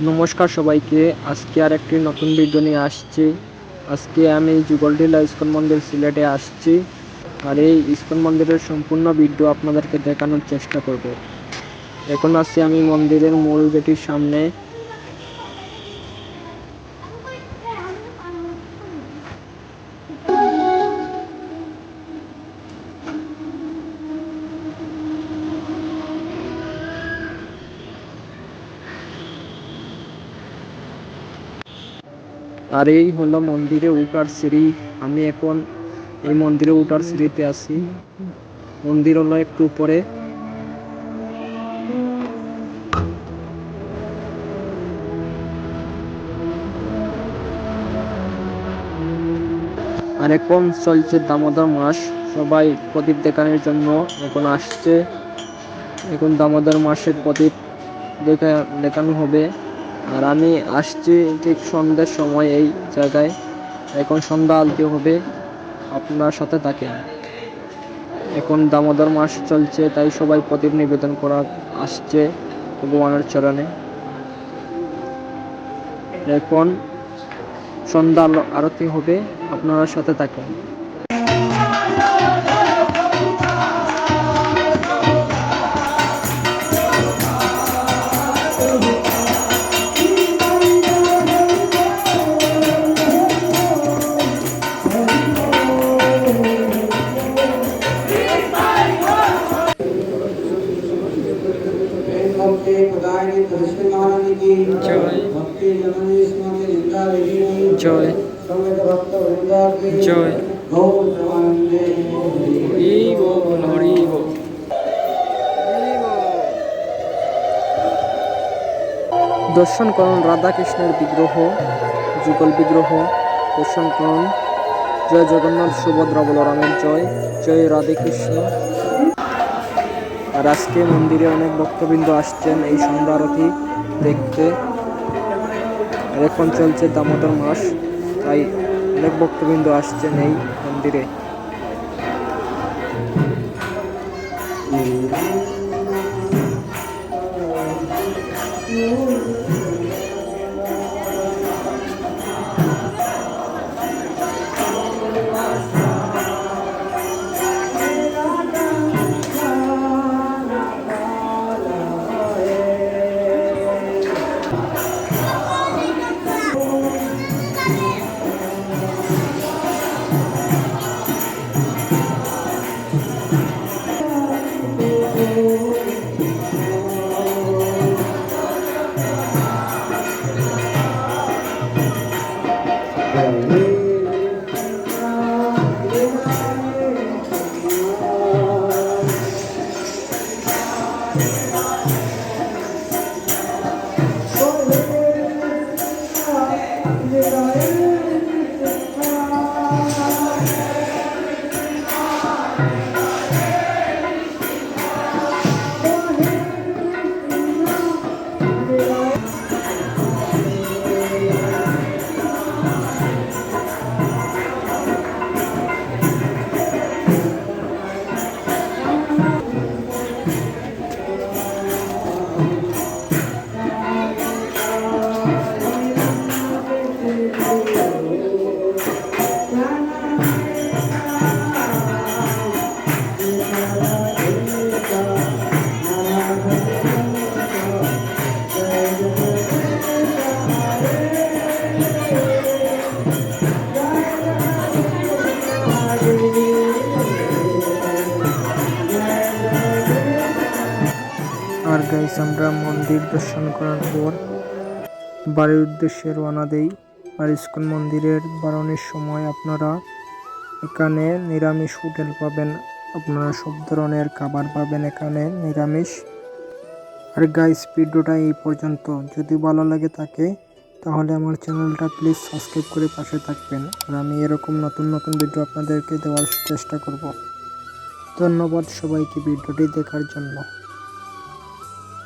নমস্কার সবাইকে। আজকে আর একটি নতুন ভিডিও নিয়ে আসছি। আজকে আমি যুগলডিলা ইস্কন মন্দির সিলেটে আসছি, আর এই ইস্কন মন্দিরের সম্পূর্ণ ভিডিও আপনাদেরকে দেখানোর চেষ্টা করব। এখন আছি আমি মন্দিরের মূল গেটের সামনে। আর এই হলো মন্দিরে উঠার সিঁড়ি। আমি এখন এই মন্দিরে উঠার সিঁড়িতে আছি। মন্দির হলো একটু উপরে। আর এখন চলছে দামোদর মাস, সবাই প্রদীপ দেখানোর জন্য এখন আসছে। এখন দামোদর মাসের প্রদীপ দেখানো হবে। আর আমি আসছি ঠিক সন্ধ্যার সময় এই জায়গায়। এখন সন্ধ্যা আলতি হবে, আপনার সাথে থাকেন। এখন দামোদর মাস চলছে, তাই সবাই প্রদীপ নিবেদন করা আসছে ভগবানের চরণে। এখন সন্ধ্যা আরতি হবে, আপনারা সাথে থাকেন। জয় জয় দর্শন করুন রাধা কৃষ্ণের বিগ্রহ, যুগল বিগ্রহ দর্শন করুন। জয় জগন্নাথ সুভদ্রা বলরামের জয়, জয় রাধে কৃষ্ণ। আর আজকে মন্দিরে অনেক ভক্তবৃন্দ আসছেন এই সন্ধ্যা আরতি দেখতে। আর এখন চলছে দামোদর মাস, তাই অনেক ভক্তবৃন্দ আসছেন এই মন্দিরে। আর গাইস, আমরা মন্দির দর্শন করার পর বাড়ির উদ্দেশ্যে রওনা দেই। আর ইস্কন মন্দিরের বারণের সময় আপনারা এখানে নিরামিষ হোটেল পাবেন, আপনারা সব ধরনের খাবার পাবেন এখানে নিরামিষ। আর গাইস, ভিডিওটা এই পর্যন্ত। যদি ভালো লাগে থাকে তাহলে আমার চ্যানেলটা প্লিজ সাবস্ক্রাইব করে পাশে থাকবেন। আর আমি এরকম নতুন নতুন ভিডিও আপনাদেরকে দেওয়ার চেষ্টা করব। ধন্যবাদ সবাইকে ভিডিওটি দেখার জন্য।